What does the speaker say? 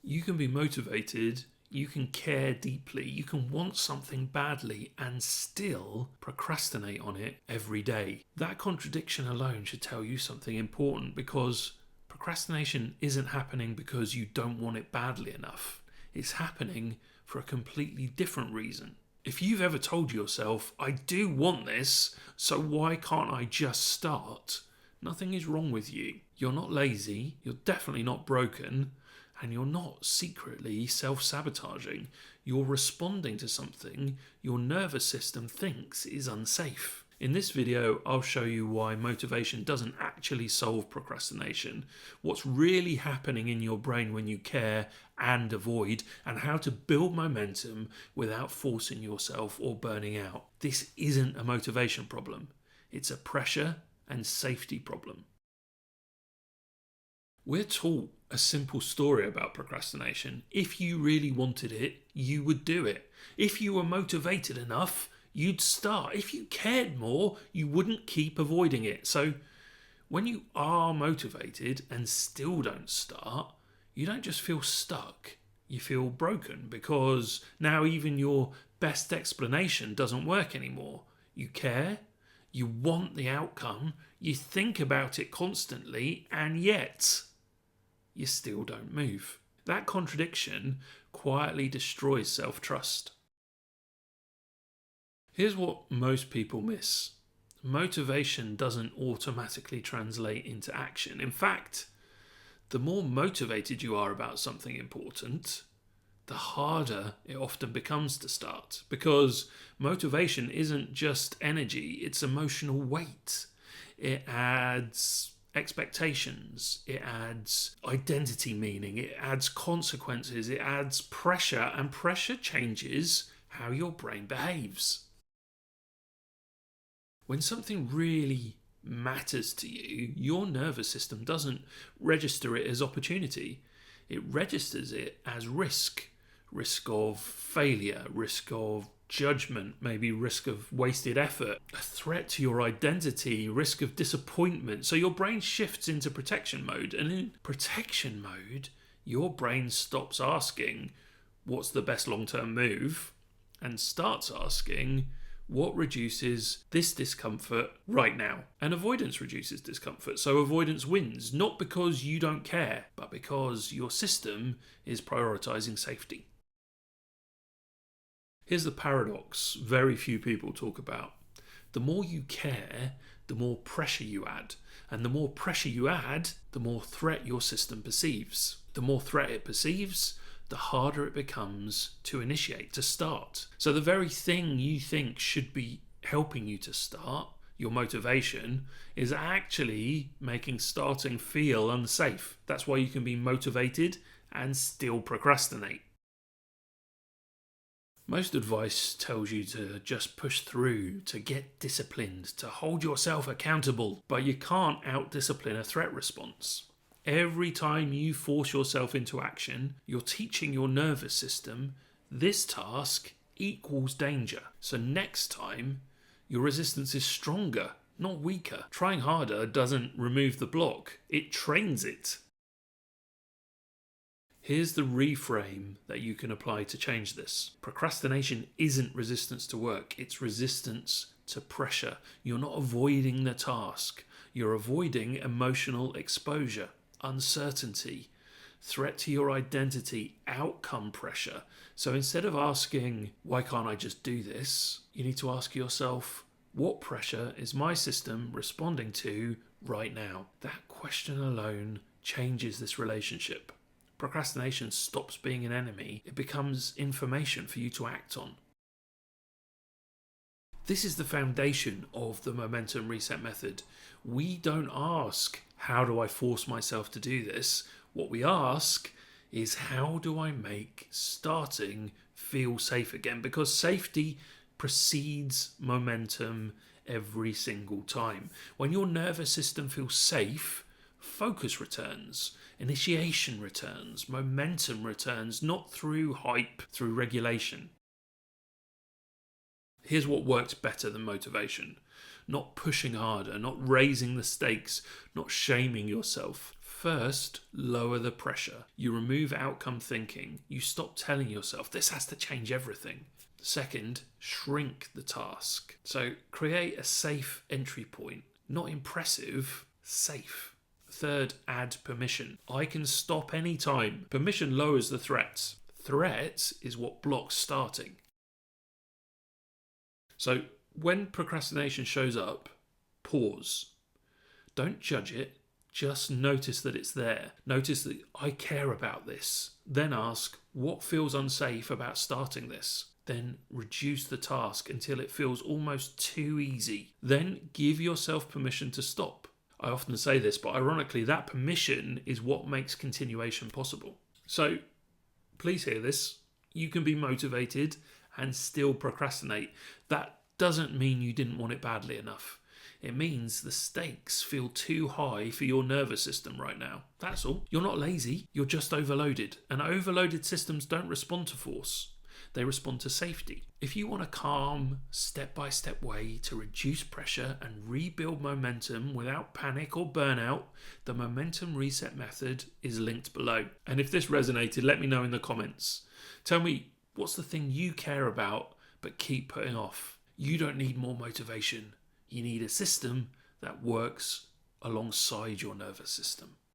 You can be motivated, you can care deeply, you can want something badly and still procrastinate on it every day. That contradiction alone should tell you something important, because procrastination isn't happening because you don't want it badly enough. It's happening for a completely different reason. If you've ever told yourself, I do want this, so why can't I just start? Nothing is wrong with you. You're not lazy, you're definitely not broken, and you're not secretly self-sabotaging. You're responding to something your nervous system thinks is unsafe. In this video, I'll show you why motivation doesn't actually solve procrastination, what's really happening in your brain when you care and avoid, and how to build momentum without forcing yourself or burning out. This isn't a motivation problem. It's a pressure and safety problem. We're taught a simple story about procrastination. If you really wanted it, you would do it. If you were motivated enough, you'd start. If you cared more, you wouldn't keep avoiding it. So when you are motivated and still don't start, you don't just feel stuck, you feel broken, because now even your best explanation doesn't work anymore. You care, you want the outcome, you think about it constantly, and yet you still don't move. That contradiction quietly destroys self-trust. Here's what most people miss. Motivation doesn't automatically translate into action. In fact, the more motivated you are about something important, the harder it often becomes to start. Because motivation isn't just energy, it's emotional weight. It adds expectations, it adds identity meaning, it adds consequences, it adds pressure, and pressure changes how your brain behaves. When something really matters to you, your nervous system doesn't register it as opportunity. It registers it as risk. Risk of failure, risk of judgment, maybe risk of wasted effort, a threat to your identity, risk of disappointment. So your brain shifts into protection mode, and in protection mode, your brain stops asking, what's the best long-term move? And starts asking, what reduces this discomfort right now? And avoidance reduces discomfort. So avoidance wins, not because you don't care, but because your system is prioritizing safety. Here's the paradox very few people talk about. The more you care, the more pressure you add. And the more pressure you add, the more threat your system perceives. The more threat it perceives, the harder it becomes to initiate, to start. So the very thing you think should be helping you to start, your motivation, is actually making starting feel unsafe. That's why you can be motivated and still procrastinate. Most advice tells you to just push through, to get disciplined, to hold yourself accountable, but you can't out-discipline a threat response. Every time you force yourself into action, you're teaching your nervous system this task equals danger. So next time, your resistance is stronger, not weaker. Trying harder doesn't remove the block, it trains it. Here's the reframe that you can apply to change this. Procrastination isn't resistance to work, it's resistance to pressure. You're not avoiding the task, you're avoiding emotional exposure, uncertainty, threat to your identity, outcome pressure. So instead of asking, why can't I just do this? You need to ask yourself, what pressure is my system responding to right now? That question alone changes this relationship. Procrastination stops being an enemy. It becomes information for you to act on. This is the foundation of the momentum reset method. We don't ask, how do I force myself to do this? What we ask is, how do I make starting feel safe again? Because safety precedes momentum every single time. When your nervous system feels safe, focus returns, initiation returns, momentum returns, not through hype, through regulation. Here's what works better than motivation. Not pushing harder, not raising the stakes, not shaming yourself. First, lower the pressure. You remove outcome thinking. You stop telling yourself this has to change everything. Second, shrink the task. So create a safe entry point. Not impressive, safe. Third, add permission. I can stop anytime. Permission lowers the threats. Threat is what blocks starting. So when procrastination shows up, pause. Don't judge it. Just notice that it's there. Notice that I care about this. Then ask, what feels unsafe about starting this? Then reduce the task until it feels almost too easy. Then give yourself permission to stop. I often say this, but ironically, that permission is what makes continuation possible. So please hear this. You can be motivated and still procrastinate. That doesn't mean you didn't want it badly enough. It means the stakes feel too high for your nervous system right now. That's all. You're not lazy, you're just overloaded. And overloaded systems don't respond to force. They respond to safety. If you want a calm, step-by-step way to reduce pressure and rebuild momentum without panic or burnout, the Momentum Reset method is linked below. And if this resonated, let me know in the comments. Tell me, what's the thing you care about but keep putting off? You don't need more motivation. You need a system that works alongside your nervous system.